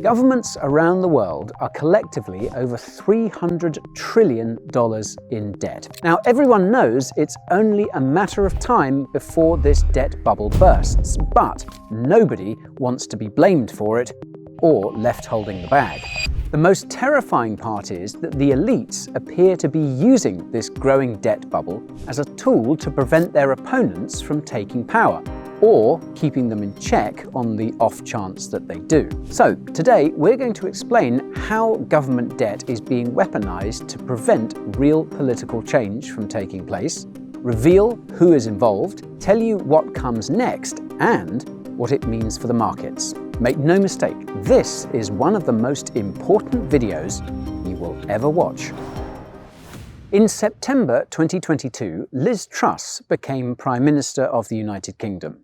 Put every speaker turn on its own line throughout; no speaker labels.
Governments around the world are collectively over $300 trillion in debt. Now, everyone knows it's only a matter of time before this debt bubble bursts, but nobody wants to be blamed for it or left holding the bag. The most terrifying part is that the elites appear to be using this growing debt bubble as a tool to prevent their opponents from taking power, or keeping them in check on the off chance that they do. So today we're going to explain how government debt is being weaponized to prevent real political change from taking place, reveal who is involved, tell you what comes next, and what it means for the markets. Make no mistake, this is one of the most important videos you will ever watch. In September 2022, Liz Truss became Prime Minister of the United Kingdom.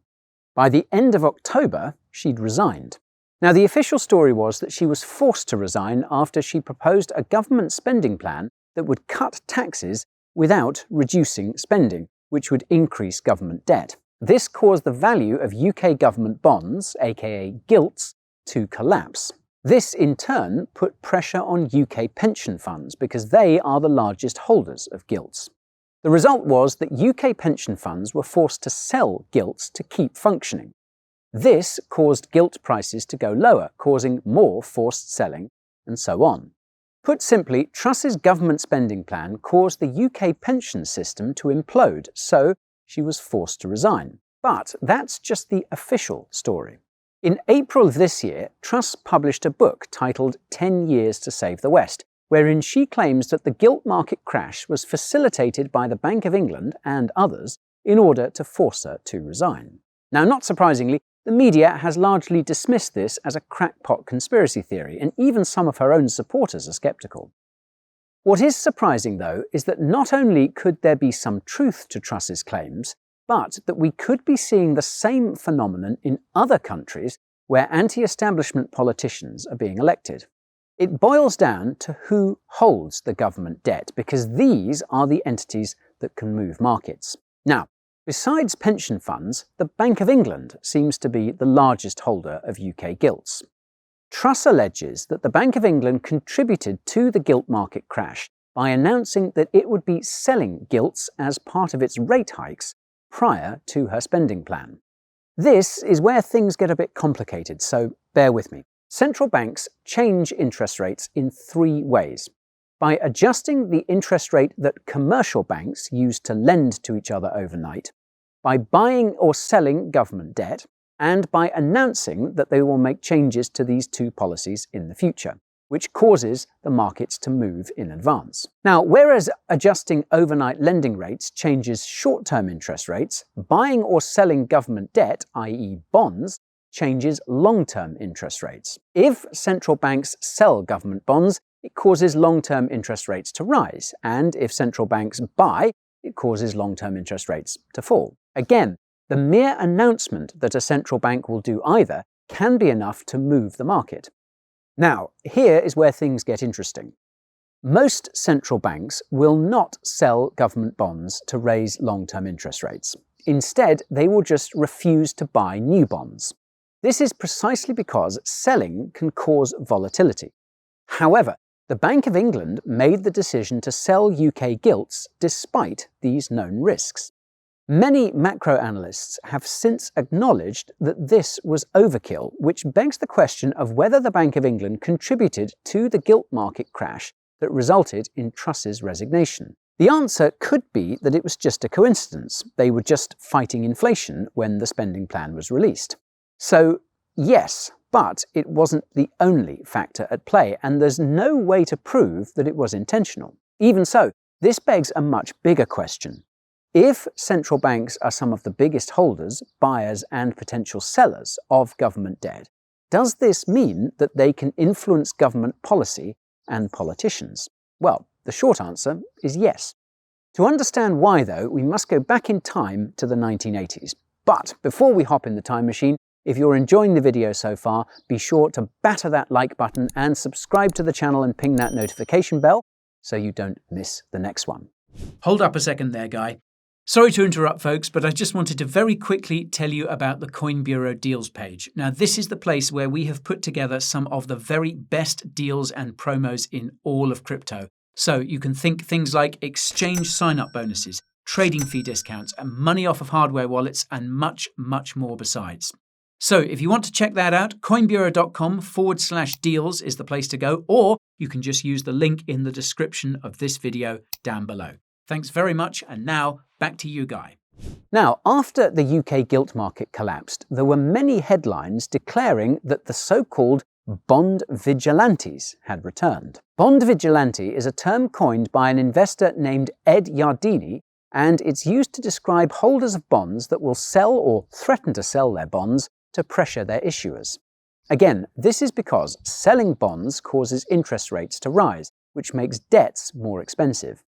By the end of October, she'd resigned. Now, the official story was that she was forced to resign after she proposed a government spending plan that would cut taxes without reducing spending, which would increase government debt. This caused the value of UK government bonds, aka gilts, to collapse. This in turn put pressure on UK pension funds because they are the largest holders of gilts. The result was that UK pension funds were forced to sell gilts to keep functioning. This caused gilt prices to go lower, causing more forced selling, and so on. Put simply, Truss's government spending plan caused the UK pension system to implode, so she was forced to resign. But that's just the official story. In April of this year, Truss published a book titled 10 Years to Save the West, wherein she claims that the gilt market crash was facilitated by the Bank of England and others in order to force her to resign. Now, not surprisingly, the media has largely dismissed this as a crackpot conspiracy theory, and even some of her own supporters are sceptical. What is surprising, though, is that not only could there be some truth to Truss's claims, but that we could be seeing the same phenomenon in other countries where anti-establishment politicians are being elected. It boils down to who holds the government debt, because these are the entities that can move markets. Now, besides pension funds, the Bank of England seems to be the largest holder of UK gilts. Truss alleges that the Bank of England contributed to the gilt market crash by announcing that it would be selling gilts as part of its rate hikes prior to her spending plan. This is where things get a bit complicated, so bear with me. Central banks change interest rates in three ways: by adjusting the interest rate that commercial banks use to lend to each other overnight, by buying or selling government debt, and by announcing that they will make changes to these two policies in the future, which causes the markets to move in advance. Now, whereas adjusting overnight lending rates changes short-term interest rates, buying or selling government debt, i.e. bonds, changes long-term interest rates. If central banks sell government bonds, it causes long-term interest rates to rise, and if central banks buy, it causes long-term interest rates to fall. Again, the mere announcement that a central bank will do either can be enough to move the market. Now, here is where things get interesting. Most central banks will not sell government bonds to raise long-term interest rates. Instead, they will just refuse to buy new bonds. This is precisely because selling can cause volatility. However, the Bank of England made the decision to sell UK gilts despite these known risks. Many macro analysts have since acknowledged that this was overkill, which begs the question of whether the Bank of England contributed to the gilt market crash that resulted in Truss's resignation. The answer could be that it was just a coincidence. They were just fighting inflation when the spending plan was released. So, yes, but it wasn't the only factor at play, and there's no way to prove that it was intentional. Even so, this begs a much bigger question. If central banks are some of the biggest holders, buyers, and potential sellers of government debt, does this mean that they can influence government policy and politicians? Well, the short answer is yes. To understand why, though, we must go back in time to the 1980s. But before we hop in the time machine, if you're enjoying the video so far, be sure to batter that like button and subscribe to the channel and ping that notification bell so you don't miss the next one.
Hold up a second there, guy.
Sorry to interrupt, folks, but I just wanted to very quickly tell you about the Coin Bureau Deals page. Now, this is the place where we have put together some of the very best deals and promos in all of crypto. So you can think things like exchange sign-up bonuses, trading fee discounts, and money off of hardware wallets, and much, much more besides. So if you want to check that out, coinbureau.com/deals is the place to go, or you can just use the link in the description of this video down below. Thanks very much, and now back to you, Guy. Now, after the UK gilt market collapsed, there were many headlines declaring that the so-called bond vigilantes had returned. Bond vigilante is a term coined by an investor named Ed Yardeni, and it's used to describe holders of bonds that will sell or threaten to sell their bonds to pressure their issuers. Again, this is because selling bonds causes interest rates to rise, which makes debts more expensive.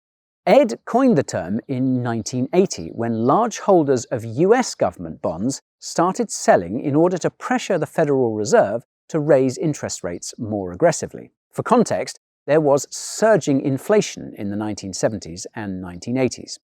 Ed coined the term in 1980 when large holders of US government bonds started selling in order to pressure the Federal Reserve to raise interest rates more aggressively. For context, there was surging inflation in the 1970s and 1980s.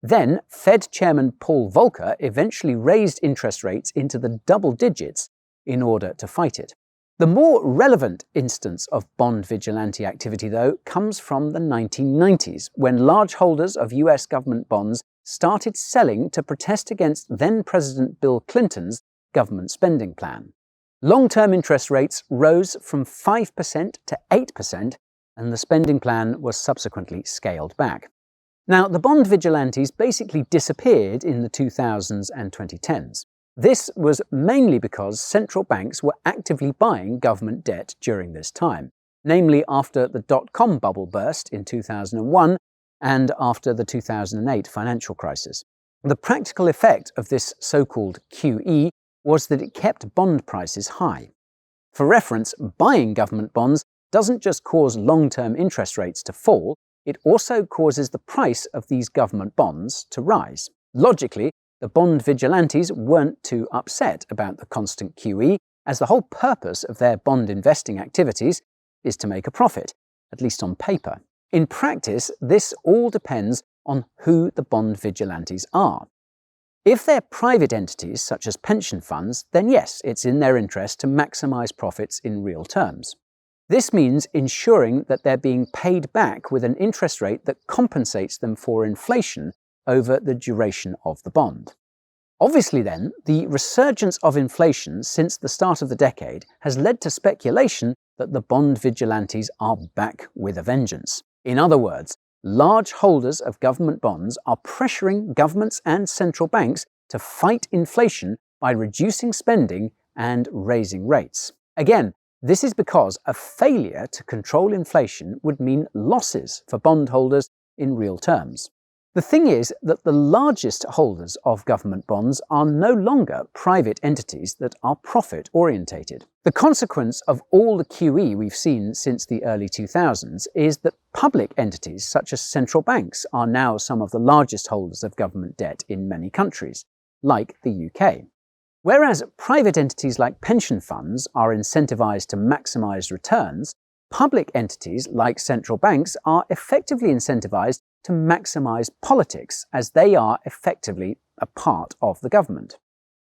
Then, Fed Chairman Paul Volcker eventually raised interest rates into the double digits in order to fight it. The more relevant instance of bond vigilante activity, though, comes from the 1990s, when large holders of US government bonds started selling to protest against then-President Bill Clinton's government spending plan. Long-term interest rates rose from 5% to 8%, and the spending plan was subsequently scaled back. Now, the bond vigilantes basically disappeared in the 2000s and 2010s. This was mainly because central banks were actively buying government debt during this time, namely after the dot-com bubble burst in 2001 and after the 2008 financial crisis. The practical effect of this so-called QE was that it kept bond prices high. For reference, buying government bonds doesn't just cause long-term interest rates to fall, it also causes the price of these government bonds to rise. Logically, the bond vigilantes weren't too upset about the constant QE, as the whole purpose of their bond investing activities is to make a profit, at least on paper. In practice, this all depends on who the bond vigilantes are. If they're private entities, such as pension funds, then yes, it's in their interest to maximize profits in real terms. This means ensuring that they're being paid back with an interest rate that compensates them for inflation over the duration of the bond. Obviously then, the resurgence of inflation since the start of the decade has led to speculation that the bond vigilantes are back with a vengeance. In other words, large holders of government bonds are pressuring governments and central banks to fight inflation by reducing spending and raising rates. Again, this is because a failure to control inflation would mean losses for bondholders in real terms. The thing is that the largest holders of government bonds are no longer private entities that are profit-orientated. The consequence of all the QE we've seen since the early 2000s is that public entities such as central banks are now some of the largest holders of government debt in many countries, like the UK. Whereas private entities like pension funds are incentivized to maximize returns, public entities like central banks are effectively incentivized to maximize politics, as they are effectively a part of the government.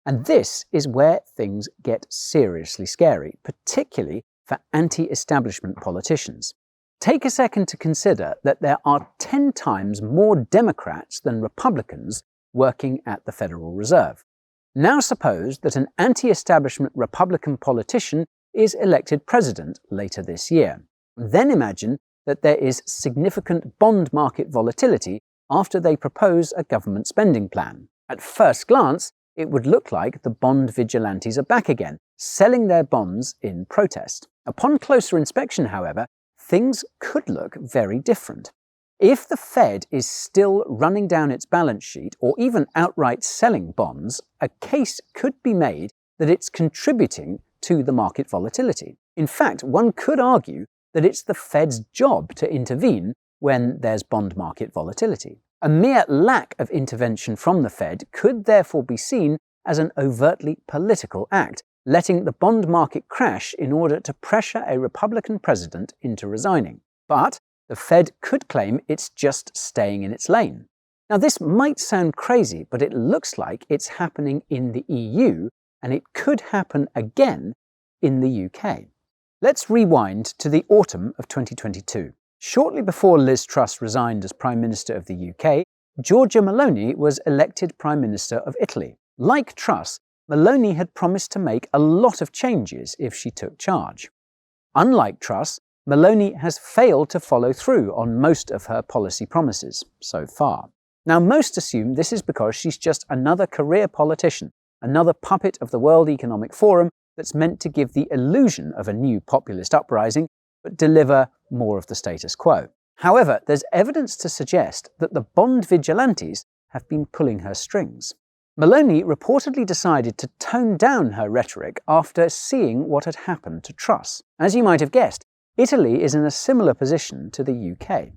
And this is where things get seriously scary, particularly for anti-establishment politicians. Take a second to consider that there are 10 times more Democrats than Republicans working at the Federal Reserve. Now suppose that an anti-establishment Republican politician is elected president later this year. Then imagine that there is significant bond market volatility after they propose a government spending plan. At first glance, it would look like the bond vigilantes are back again, selling their bonds in protest. Upon closer inspection, however, things could look very different. If the Fed is still running down its balance sheet or even outright selling bonds, a case could be made that it's contributing to the market volatility. In fact, one could argue that it's the Fed's job to intervene when there's bond market volatility. A mere lack of intervention from the Fed could therefore be seen as an overtly political act, letting the bond market crash in order to pressure a Republican president into resigning. But the Fed could claim it's just staying in its lane. Now, this might sound crazy, but it looks like it's happening in the EU, and it could happen again in the UK. Let's rewind to the autumn of 2022. Shortly before Liz Truss resigned as Prime Minister of the UK, Giorgia Meloni was elected Prime Minister of Italy. Like Truss, Meloni had promised to make a lot of changes if she took charge. Unlike Truss, Meloni has failed to follow through on most of her policy promises so far. Now, most assume this is because she's just another career politician, another puppet of the World Economic Forum that's meant to give the illusion of a new populist uprising, but deliver more of the status quo. However, there's evidence to suggest that the bond vigilantes have been pulling her strings. Meloni reportedly decided to tone down her rhetoric after seeing what had happened to Truss. As you might have guessed, Italy is in a similar position to the UK.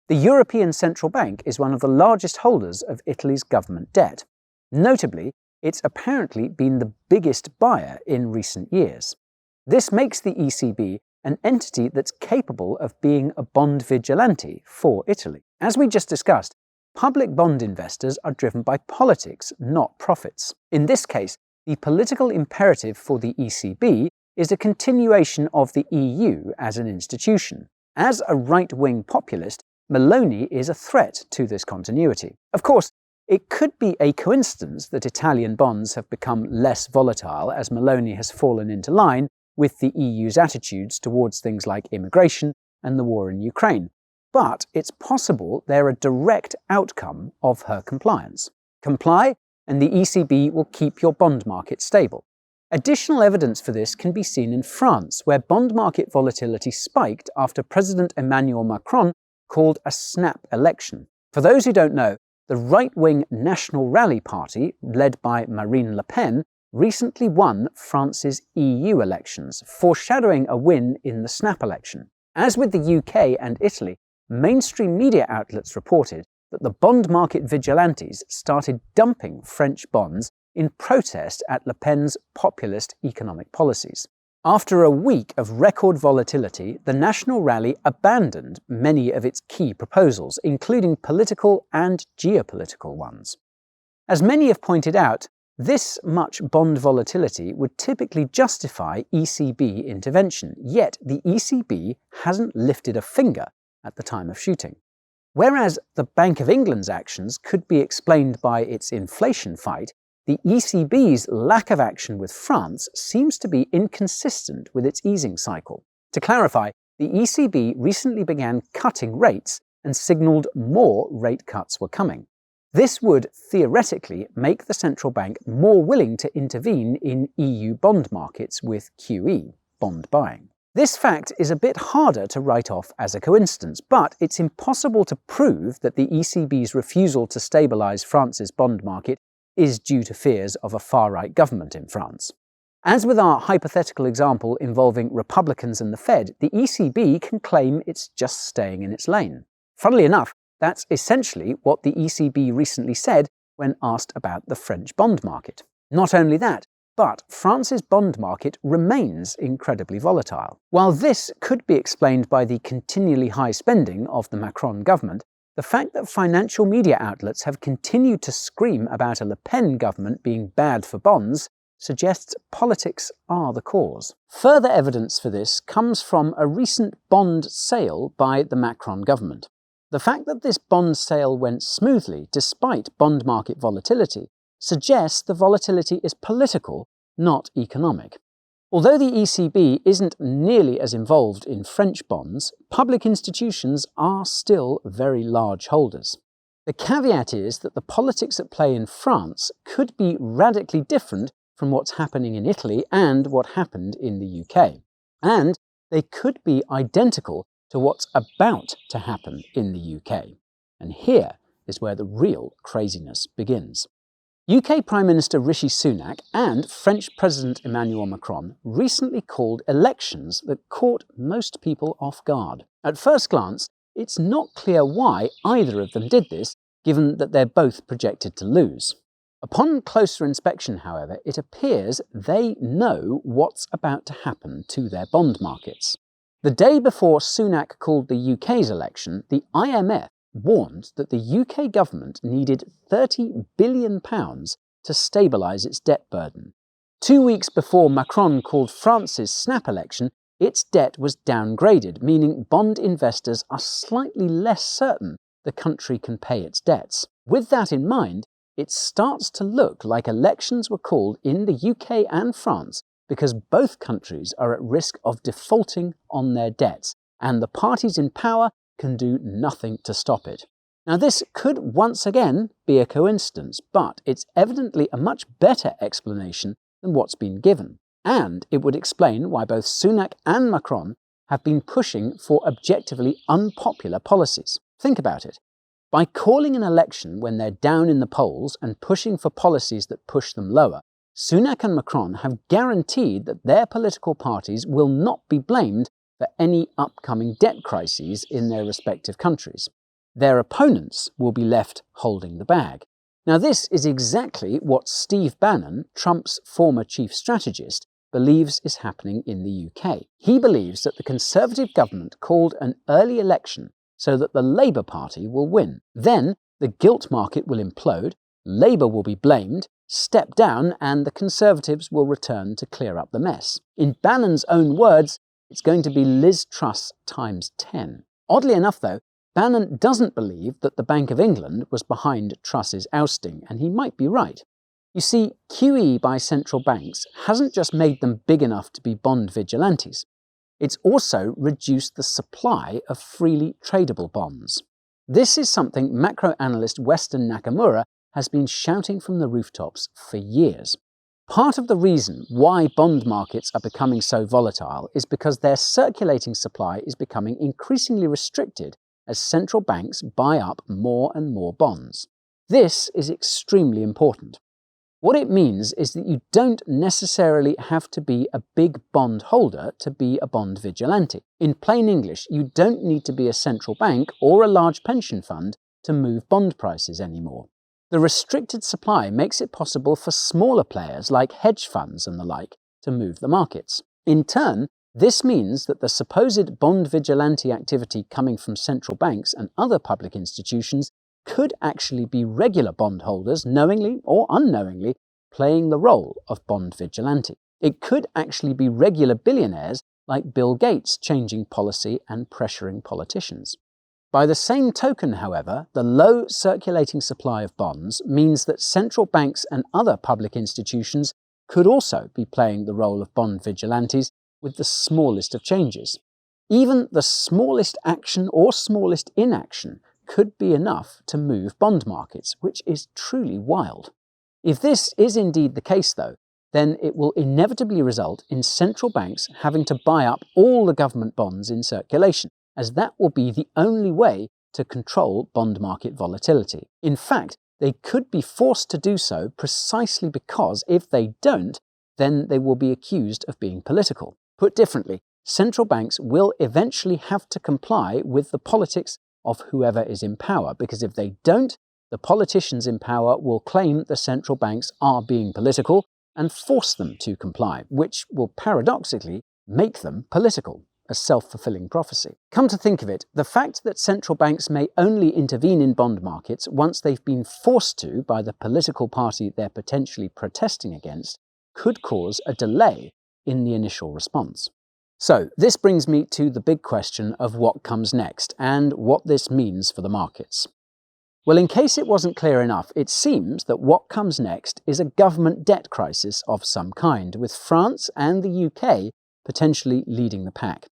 The European Central Bank is one of the largest holders of Italy's government debt. Notably, it's apparently been the biggest buyer in recent years. This makes the ECB an entity that's capable of being a bond vigilante for Italy. As we just discussed, public bond investors are driven by politics, not profits. In this case, the political imperative for the ECB is a continuation of the EU as an institution. As a right-wing populist, Meloni is a threat to this continuity. Of course, it could be a coincidence that Italian bonds have become less volatile as Meloni has fallen into line with the EU's attitudes towards things like immigration and the war in Ukraine. But it's possible they're a direct outcome of her compliance. Comply, and the ECB will keep your bond market stable. Additional evidence for this can be seen in France, where bond market volatility spiked after President Emmanuel Macron called a snap election. For those who don't know, the right-wing National Rally Party, led by Marine Le Pen, recently won France's EU elections, foreshadowing a win in the snap election. As with the UK and Italy, mainstream media outlets reported that the bond market vigilantes started dumping French bonds in protest at Le Pen's populist economic policies. After a week of record volatility, the National Rally abandoned many of its key proposals, including political and geopolitical ones. As many have pointed out, this much bond volatility would typically justify ECB intervention, yet the ECB hasn't lifted a finger at the time of shooting. Whereas the Bank of England's actions could be explained by its inflation fight, the ECB's lack of action with France seems to be inconsistent with its easing cycle. To clarify, the ECB recently began cutting rates and signalled more rate cuts were coming. This would theoretically make the central bank more willing to intervene in EU bond markets with QE, bond buying. This fact is a bit harder to write off as a coincidence, but it's impossible to prove that the ECB's refusal to stabilise France's bond market is due to fears of a far-right government in France. As with our hypothetical example involving Republicans and the Fed, the ECB can claim it's just staying in its lane. Funnily enough, that's essentially what the ECB recently said when asked about the French bond market. Not only that, but France's bond market remains incredibly volatile. While this could be explained by the continually high spending of the Macron government, the fact that financial media outlets have continued to scream about a Le Pen government being bad for bonds suggests politics are the cause. Further evidence for this comes from a recent bond sale by the Macron government. The fact that this bond sale went smoothly despite bond market volatility suggests the volatility is political, not economic. Although the ECB isn't nearly as involved in French bonds, public institutions are still very large holders. The caveat is that the politics at play in France could be radically different from what's happening in Italy and what happened in the UK. And they could be identical to what's about to happen in the UK. And here is where the real craziness begins. UK Prime Minister Rishi Sunak and French President Emmanuel Macron recently called elections that caught most people off guard. At first glance, it's not clear why either of them did this, given that they're both projected to lose. Upon closer inspection, however, it appears they know what's about to happen to their bond markets. The day before Sunak called the UK's election, the IMF warned that the UK government needed £30 billion to stabilise its debt burden. 2 weeks before Macron called France's snap election, its debt was downgraded, meaning bond investors are slightly less certain the country can pay its debts. With that in mind, it starts to look like elections were called in the UK and France because both countries are at risk of defaulting on their debts, and the parties in power can do nothing to stop it. Now, this could once again be a coincidence, but it's evidently a much better explanation than what's been given, and it would explain why both Sunak and Macron have been pushing for objectively unpopular policies. Think about it. By calling an election when they're down in the polls and pushing for policies that push them lower, Sunak and Macron have guaranteed that their political parties will not be blamed for any upcoming debt crises in their respective countries. Their opponents will be left holding the bag. Now, this is exactly what Steve Bannon, Trump's former chief strategist, believes is happening in the UK. He believes that the Conservative government called an early election so that the Labour Party will win. Then the gilt market will implode, Labour will be blamed, step down, and the Conservatives will return to clear up the mess. In Bannon's own words, it's going to be Liz Truss times 10. Oddly enough, though, Bannon doesn't believe that the Bank of England was behind Truss's ousting, and he might be right. You see, QE by central banks hasn't just made them big enough to be bond vigilantes. It's also reduced the supply of freely tradable bonds. This is something macro analyst Weston Nakamura has been shouting from the rooftops for years. Part of the reason why bond markets are becoming so volatile is because their circulating supply is becoming increasingly restricted as central banks buy up more and more bonds. This is extremely important. What it means is that you don't necessarily have to be a big bond holder to be a bond vigilante. In plain English, you don't need to be a central bank or a large pension fund to move bond prices anymore. The restricted supply makes it possible for smaller players like hedge funds and the like to move the markets. In turn, this means that the supposed bond vigilante activity coming from central banks and other public institutions could actually be regular bondholders, knowingly or unknowingly, playing the role of bond vigilante. It could actually be regular billionaires like Bill Gates changing policy and pressuring politicians. By the same token, however, the low circulating supply of bonds means that central banks and other public institutions could also be playing the role of bond vigilantes with the smallest of changes. Even the smallest action or smallest inaction could be enough to move bond markets, which is truly wild. If this is indeed the case, though, then it will inevitably result in central banks having to buy up all the government bonds in circulation, as that will be the only way to control bond market volatility. In fact, they could be forced to do so precisely because if they don't, then they will be accused of being political. Put differently, central banks will eventually have to comply with the politics of whoever is in power, because if they don't, the politicians in power will claim the central banks are being political and force them to comply, which will paradoxically make them political, a self-fulfilling prophecy. Come to think of it, the fact that central banks may only intervene in bond markets once they've been forced to by the political party they're potentially protesting against could cause a delay in the initial response. So, this brings me to the big question of what comes next and what this means for the markets. Well, in case it wasn't clear enough, it seems that what comes next is a government debt crisis of some kind, with France and the UK potentially leading the pack.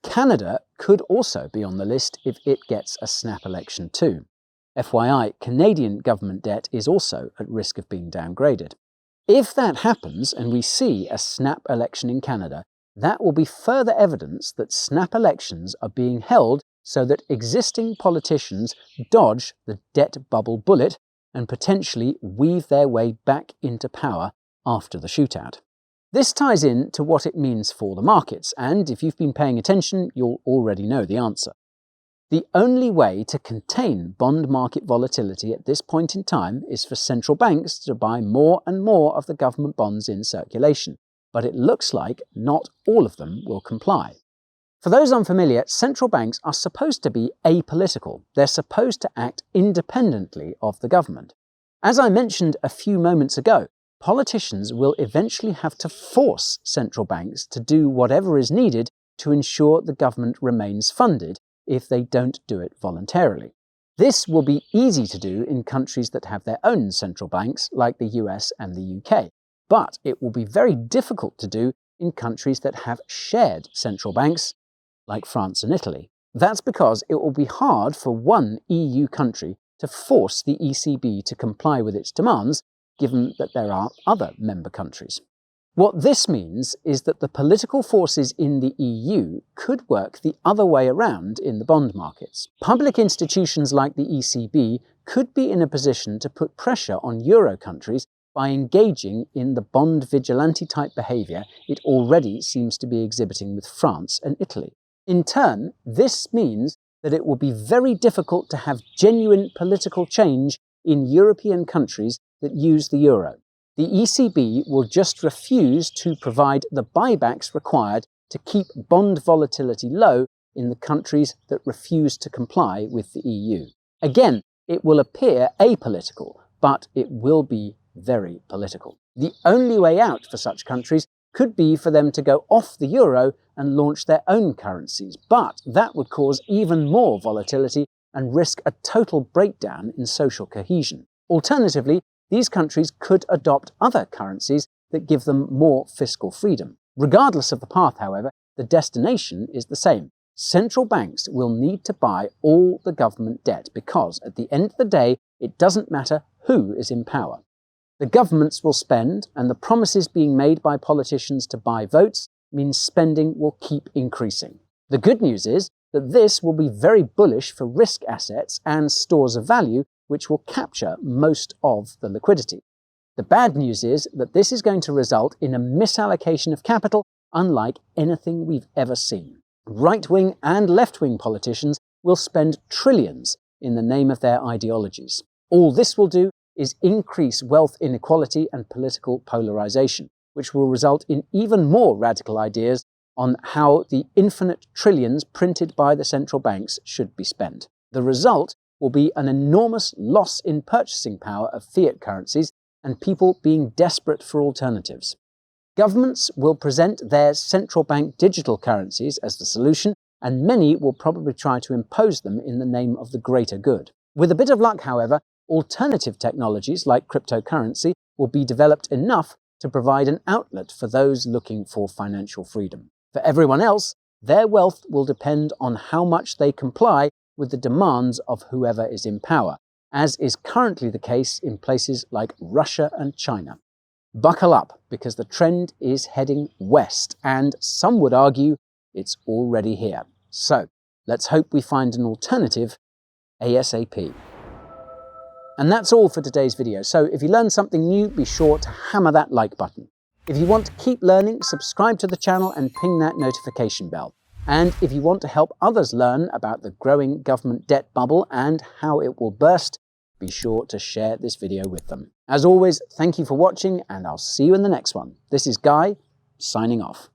Canada could also be on the list if it gets a snap election too. FYI, Canadian government debt is also at risk of being downgraded. If that happens and we see a snap election in Canada, that will be further evidence that snap elections are being held so that existing politicians dodge the debt bubble bullet and potentially weave their way back into power after the shootout. This ties in to what it means for the markets, and if you've been paying attention, you'll already know the answer. The only way to contain bond market volatility at this point in time is for central banks to buy more and more of the government bonds in circulation, but it looks like not all of them will comply. For those unfamiliar, central banks are supposed to be apolitical. They're supposed to act independently of the government. As I mentioned a few moments ago, politicians will eventually have to force central banks to do whatever is needed to ensure the government remains funded if they don't do it voluntarily. This will be easy to do in countries that have their own central banks, like the US and the UK, but it will be very difficult to do in countries that have shared central banks, like France and Italy. That's because it will be hard for one EU country to force the ECB to comply with its demands, given that there are other member countries. What this means is that the political forces in the EU could work the other way around in the bond markets. Public institutions like the ECB could be in a position to put pressure on euro countries by engaging in the bond vigilante type behaviour it already seems to be exhibiting with France and Italy. In turn, this means that it will be very difficult to have genuine political change in European countries that use the euro. The ECB will just refuse to provide the buybacks required to keep bond volatility low in the countries that refuse to comply with the EU. Again, it will appear apolitical, but it will be very political. The only way out for such countries could be for them to go off the euro and launch their own currencies, but that would cause even more volatility and risk a total breakdown in social cohesion. Alternatively, these countries could adopt other currencies that give them more fiscal freedom. Regardless of the path, however, the destination is the same. Central banks will need to buy all the government debt because, at the end of the day, it doesn't matter who is in power. The governments will spend, and the promises being made by politicians to buy votes means spending will keep increasing. The good news is that this will be very bullish for risk assets and stores of value, which will capture most of the liquidity. The bad news is that this is going to result in a misallocation of capital unlike anything we've ever seen. Right-wing and left-wing politicians will spend trillions in the name of their ideologies. All this will do is increase wealth inequality and political polarization, which will result in even more radical ideas on how the infinite trillions printed by the central banks should be spent. The result will be an enormous loss in purchasing power of fiat currencies and people being desperate for alternatives. Governments will present their central bank digital currencies as the solution, and many will probably try to impose them in the name of the greater good. With a bit of luck, however, alternative technologies like cryptocurrency will be developed enough to provide an outlet for those looking for financial freedom. For everyone else, their wealth will depend on how much they comply with the demands of whoever is in power, as is currently the case in places like Russia and China. Buckle up, because the trend is heading west, and some would argue it's already here. So, let's hope we find an alternative ASAP. And that's all for today's video. So if you learned something new, be sure to hammer that like button. If you want to keep learning, subscribe to the channel and ping that notification bell. And if you want to help others learn about the growing government debt bubble and how it will burst, be sure to share this video with them. As always, thank you for watching, and I'll see you in the next one. This is Guy, signing off.